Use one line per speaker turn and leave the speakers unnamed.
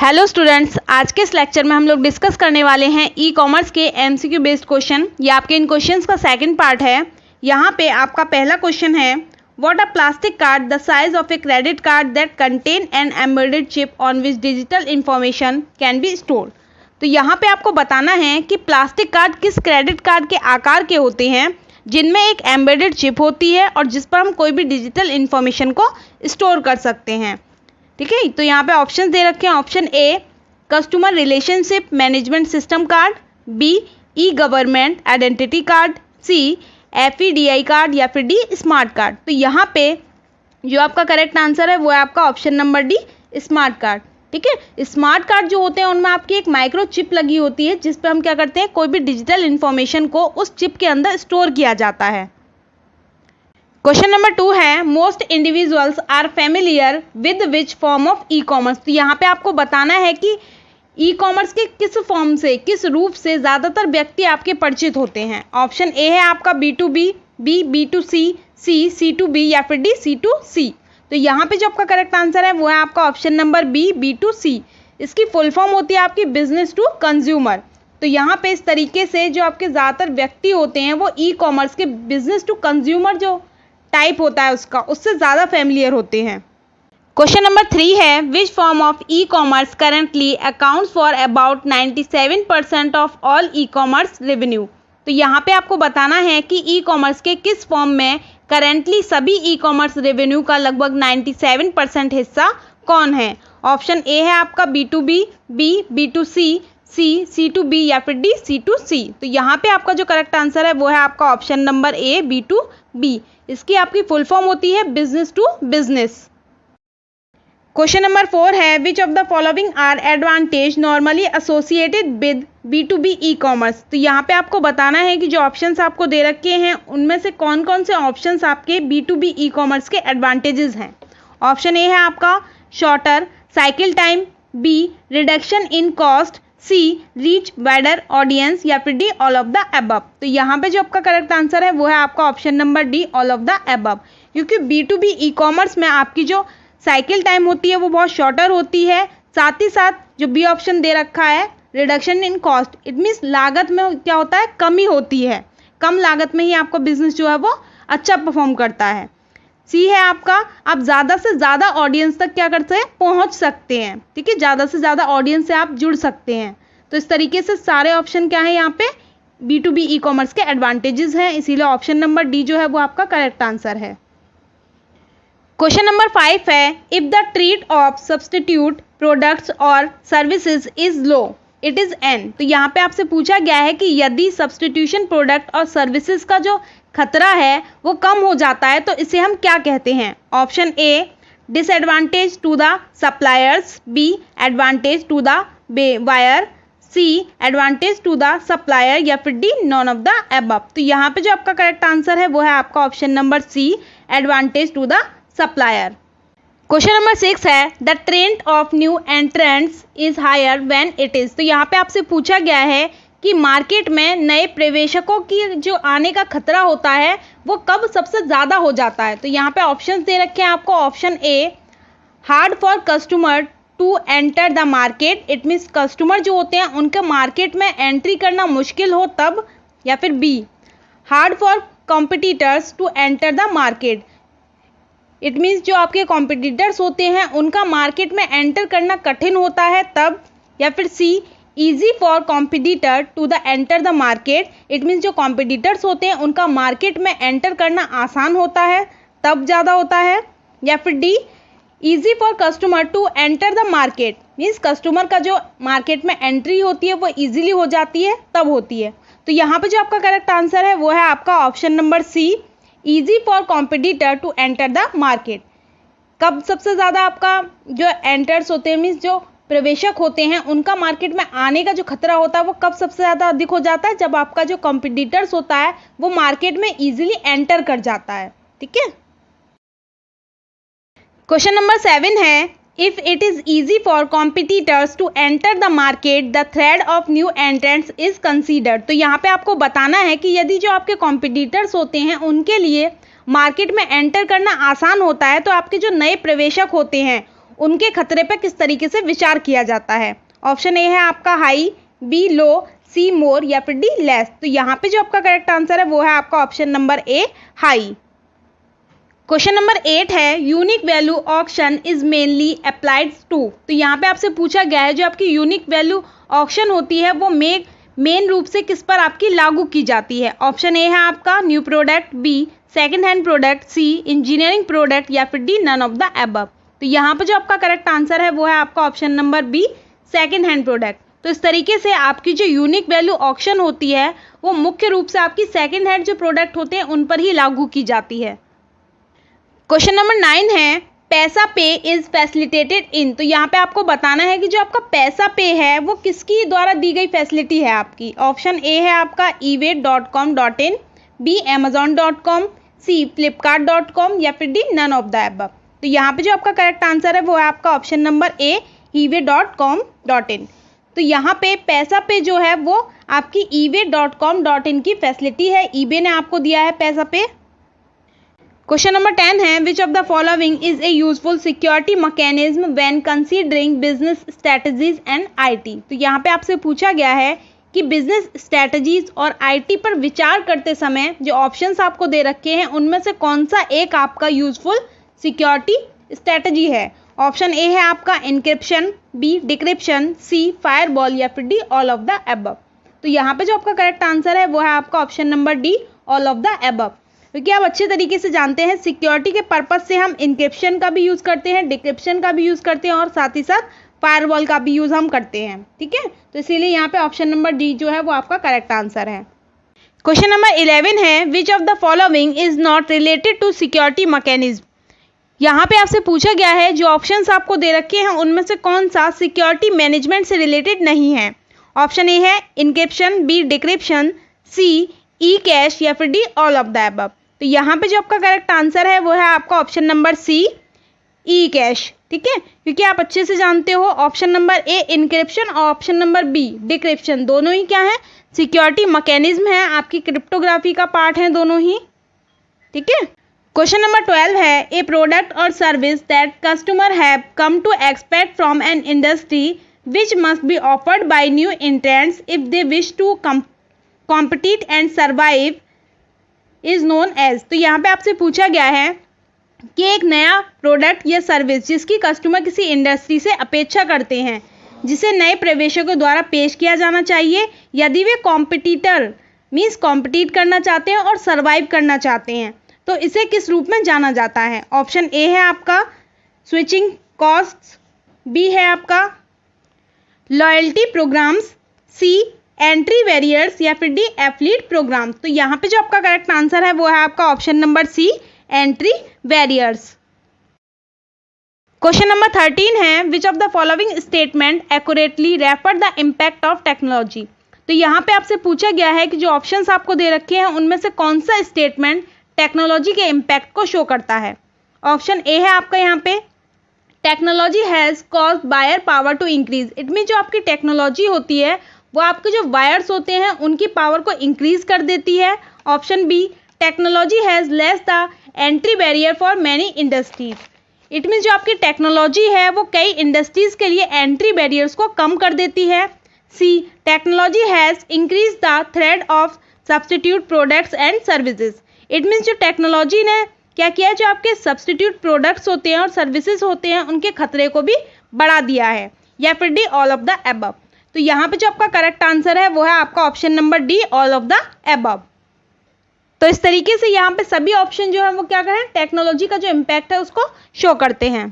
Hello students, आज के इस लेक्चर में हम लोग डिस्कस करने वाले हैं ई कॉमर्स के एमसीक्यू बेस्ड क्वेश्चन। ये आपके इन क्वेश्चंस का सेकंड पार्ट है। यहाँ पे आपका पहला क्वेश्चन है, what a plastic card the size of a credit card that contain an embedded chip on which digital information can be store. तो यहाँ पे आपको बताना है कि प्लास्टिक कार्ड किस क्रेडिट कार्ड के आकार के होते हैं जिनमें एक एम्बेडेड चिप होती है और जिस पर हम कोई भी डिजिटल इन्फॉर्मेशन को स्टोर कर सकते हैं। ठीक है, तो यहाँ पे ऑप्शन दे रखे हैं। Option A customer relationship management system card, B e government identity card, C FEDI card या फिर डी स्मार्ट कार्ड। तो यहाँ पे जो आपका करेक्ट आंसर है वो है आपका option number D smart card. ठीक है, स्मार्ट कार्ड जो होते हैं उनमें आपकी एक माइक्रो चिप लगी होती है जिस पे हम क्या करते हैं, कोई भी डिजिटल इन्फॉर्मेशन को उस चिप के अंदर स्टोर किया जाता है। क्वेश्चन नंबर 2 है, most individuals are familiar with which form of e commerce. तो यहाँ पे आपको बताना है कि ई कॉमर्स के किस फॉर्म से, किस रूप से ज़्यादातर व्यक्ति आपके परिचित होते हैं। ऑप्शन ए है आपका B2B, बी B2C, सी C2B या फिर डी C2C। तो यहाँ पे जो आपका करेक्ट आंसर है वो है आपका ऑप्शन नंबर बी B2C। इसकी फुल फॉर्म होती है आपकी बिजनेस टू कंज्यूमर। तो यहाँ पे इस तरीके से जो आपके ज़्यादातर व्यक्ति होते हैं वो ई कॉमर्स के बिजनेस टू कंज्यूमर जो टाइप होता है उसका, उससे ज़्यादा फेमिलियर होते हैं। क्वेश्चन नंबर 3 है, विच form of e commerce currently accounts for about 97% of all e commerce revenue. तो यहाँ पे आपको बताना है कि ई कॉमर्स के किस फॉर्म में करेंटली सभी ई कॉमर्स रेवेन्यू का लगभग 97% हिस्सा कौन है। ऑप्शन ए है आपका B2B, बी B2C, सी C2B या फिर डी C2C। तो यहाँ पे आपका जो करेक्ट आंसर है वो है आपका ऑप्शन नंबर ए B2B। इसकी आपकी फुल फॉर्म होती है business to business. Question number 4 है, which of the following are advantage normally associated with B2B e commerce. तो यहाँ पे आपको बताना है कि जो ऑप्शंस आपको दे रखे हैं उनमें से कौन कौन से ऑप्शंस आपके B2B ई कॉमर्स के एडवांटेजेस हैं। ऑप्शन ए है आपका shorter cycle time, B reduction in cost, C reach wider audience या फिर D all of the above. तो यहाँ पे जो आपका करेक्ट आंसर है वो है आपका option number D all of the above. क्योंकि B2B ई कॉमर्स में आपकी जो साइकिल टाइम होती है वो बहुत शॉर्टर होती है। साथ ही साथ जो बी ऑप्शन दे रखा है reduction in cost, it means लागत में क्या होता है, कमी होती है। कम लागत में ही आपका बिजनेस जो है वो अच्छा परफॉर्म करता है। सी है आपका आप ज़्यादा से ज़्यादा ऑडियंस तक क्या करते हैं, पहुंच सकते हैं। ठीक है, ज़्यादा से ज़्यादा ऑडियंस से आप जुड़ सकते हैं। तो इस तरीके से सारे ऑप्शन क्या है यहाँ पे B2B ई कॉमर्स के एडवांटेजेस हैं, इसीलिए ऑप्शन नंबर डी जो है वो आपका करेक्ट आंसर है। क्वेश्चन नंबर 5 है, if the threat of substitute products और services is low it is an. तो यहाँ पे आपसे पूछा गया है कि यदि सब्स्टिट्यूशन प्रोडक्ट और सर्विसेज का जो खतरा है वो कम हो जाता है तो इसे हम क्या कहते हैं। Option A disadvantage to the suppliers, B advantage to the buyer, C advantage to the supplier या फिर D none of the above. तो यहाँ पे जो आपका करेक्ट आंसर है वो है आपका option number C advantage to the supplier. Question number 6 है, the trend of new entrants is higher when it is. तो यहाँ पे आपसे पूछा गया है कि मार्केट में नए प्रवेशकों की जो आने का खतरा होता है वो कब सबसे ज़्यादा हो जाता है। तो यहाँ पे ऑप्शंस दे रखे हैं आपको। Option A hard for customer to enter the market, it means customer जो होते हैं उनके मार्केट में एंट्री करना मुश्किल हो तब, या फिर B hard for competitors to enter the market, it means जो आपके कॉम्पिटिटर्स होते हैं उनका मार्केट में एंटर करना कठिन होता है तब, या फिर C easy for competitor to the enter the market, it means जो कॉम्पिटिटर्स होते हैं उनका मार्केट में एंटर करना आसान होता है तब ज़्यादा होता है, या फिर D easy for customer to enter the market, means customer का जो मार्केट में एंट्री होती है वो ईजिली हो जाती है तब होती है। तो यहाँ पे जो आपका करेक्ट आंसर है वो है आपका option number C easy for competitor to enter the market. कब सबसे ज़्यादा आपका जो एंटर्स होते हैं, मीन्स जो प्रवेशक होते हैं उनका मार्केट में आने का जो खतरा होता है वो कब सबसे ज़्यादा अधिक हो जाता है, जब आपका जो कॉम्पिटिटर्स होता है वो मार्केट में ईजिली एंटर कर जाता है। ठीक है। क्वेश्चन नंबर 7 है, if it is easy for competitors to enter the market the thread of new entrants is considered. तो यहाँ पे आपको बताना है कि यदि जो आपके कॉम्पिटिटर्स होते हैं उनके लिए मार्केट में एंटर करना आसान होता है तो आपके जो नए प्रवेशक होते हैं उनके खतरे पर किस तरीके से विचार किया जाता है। ऑप्शन ए है आपका हाई, बी लो, सी मोर या फिर डी लेस। तो यहाँ पे जो आपका करेक्ट आंसर है वो है आपका option number A high. Question number 8 है unique value auction is mainly applied to. तो यहाँ पे आपसे पूछा गया है जो आपकी यूनिक वैल्यू ऑक्शन होती है वो मेन रूप से किस पर आपकी लागू की जाती है। ऑप्शन ए है आपका new product, B second hand product, C engineering product या फिर D none of the above. तो यहाँ पे जो आपका करेक्ट आंसर है वो है आपका option number B second hand product. तो इस तरीके से आपकी जो यूनिक वैल्यू ऑक्शन होती है वो मुख्य रूप से आपकी सेकंड हैंड जो प्रोडक्ट होते हैं उन पर ही लागू की जाती है। क्वेश्चन नंबर 9 है पैसा पे इज फैसिलिटेटेड इन। तो यहाँ पे आपको बताना है कि जो आपका पैसा पे है वो किसकी द्वारा दी गई फैसिलिटी है आपकी। ऑप्शन ए है आपका eWay.com.in, बी Amazon.com, सी Flipkart.com या फिर D none of the above. तो यहाँ पे जो आपका करेक्ट आंसर है वो है आपका ऑप्शन नंबर ए eWay.com.in। तो यहाँ पे पैसा पे जो है वो आपकी eWay.com.in की फैसिलिटी है, eBay ने आपको दिया है पैसा पे। क्वेश्चन नंबर 10 है which of the following is a useful security mechanism when considering business strategies and IT. तो यहाँ पे आपसे पूछा गया है कि बिजनेस स्ट्रेटजीज और आईटी पर विचार करते समय जो ऑप्शंस आपको दे रखे हैं उनमें से कौन सा एक आपका यूजफुल सिक्योरिटी स्ट्रेटजी है। ऑप्शन ए है आपका इंक्रिप्शन, बी डिक्रिप्शन, सी फायरवॉल या फिर D all of the above. तो यहाँ पे जो आपका करेक्ट आंसर है वो है आपका option number D all of the above. क्योंकि आप अच्छे तरीके से जानते हैं सिक्योरिटी के पर्पस से हम इंक्रिप्शन का भी यूज़ करते हैं, डिक्रिप्शन का भी यूज़ करते हैं और साथ ही साथ फायरवॉल का भी यूज़ हम करते हैं। ठीक है, तो इसीलिए यहाँ पे ऑप्शन नंबर डी जो है वो आपका करेक्ट आंसर है। क्वेश्चन नंबर 11 है which of the following is not related to security mechanism. यहाँ पे आपसे पूछा गया है जो ऑप्शंस आपको दे रखे हैं उनमें से कौन सा सिक्योरिटी मैनेजमेंट से रिलेटेड नहीं है। ऑप्शन ए है इंक्रिप्शन, बी डिक्रिप्शन, सी ई कैश या फिर D all of the above. तो यहाँ पे जो आपका करेक्ट आंसर है वो है आपका ऑप्शन नंबर सी ई कैश। ठीक है, क्योंकि आप अच्छे से जानते हो ऑप्शन नंबर ए इंक्रिप्शन और ऑप्शन नंबर बी डिक्रिप्शन दोनों ही क्या है सिक्योरिटी मैकेनिज्म है, आपकी क्रिप्टोग्राफी का पार्ट है दोनों ही। ठीक है, क्वेश्चन नंबर 12 है ए प्रोडक्ट और service that customer have come to expect from an industry which must be offered by new entrants if they wish to compete and survive is known as. तो यहाँ पे आपसे पूछा गया है कि एक नया प्रोडक्ट या सर्विस जिसकी कस्टमर किसी इंडस्ट्री से अपेक्षा करते हैं जिसे नए प्रवेशकों द्वारा पेश किया जाना चाहिए यदि वे कॉम्पिटिटर मीन्स कॉम्पिटिट करना चाहते हैं और सर्वाइव करना चाहते हैं तो इसे किस रूप में जाना जाता है। ऑप्शन ए है आपका स्विचिंग कॉस्ट, बी है आपका लॉयल्टी प्रोग्राम्स, सी एंट्री बैरियर्स या फिर डी एफिलिएट प्रोग्राम। तो यहाँ पे जो आपका करेक्ट आंसर है वो है आपका option number C entry barriers. Question number 13 है which of the following statement accurately refer the impact of technology. तो यहाँ पे आपसे पूछा गया है कि जो ऑप्शंस आपको दे रखे हैं उनमें से कौन सा स्टेटमेंट टेक्नोलॉजी के इम्पैक्ट को शो करता है। ऑप्शन ए है आपका यहाँ पे technology has caused buyer power to increase. It mean जो आपकी टेक्नोलॉजी होती है वो आपके जो वायर्स होते हैं उनकी पावर को इंक्रीज कर देती है। Option B technology has less the entry barrier for many industries. It mean जो आपकी टेक्नोलॉजी है वो कई इंडस्ट्रीज के लिए एंट्री बैरियर्स को कम कर देती है। See technology has increase the thread of substitute products and services. It means जो टेक्नोलॉजी ने क्या किया जो आपके सब्सटीट्यूट प्रोडक्ट्स होते हैं और सर्विसेज होते हैं उनके खतरे को भी बढ़ा दिया है या फिर D all of the above. तो यहाँ पे जो आपका करेक्ट आंसर है वो है आपका option number D all of the above. तो इस तरीके से यहाँ पे सभी ऑप्शन जो है वो क्या करें टेक्नोलॉजी का जो इम्पैक्ट है उसको शो करते हैं।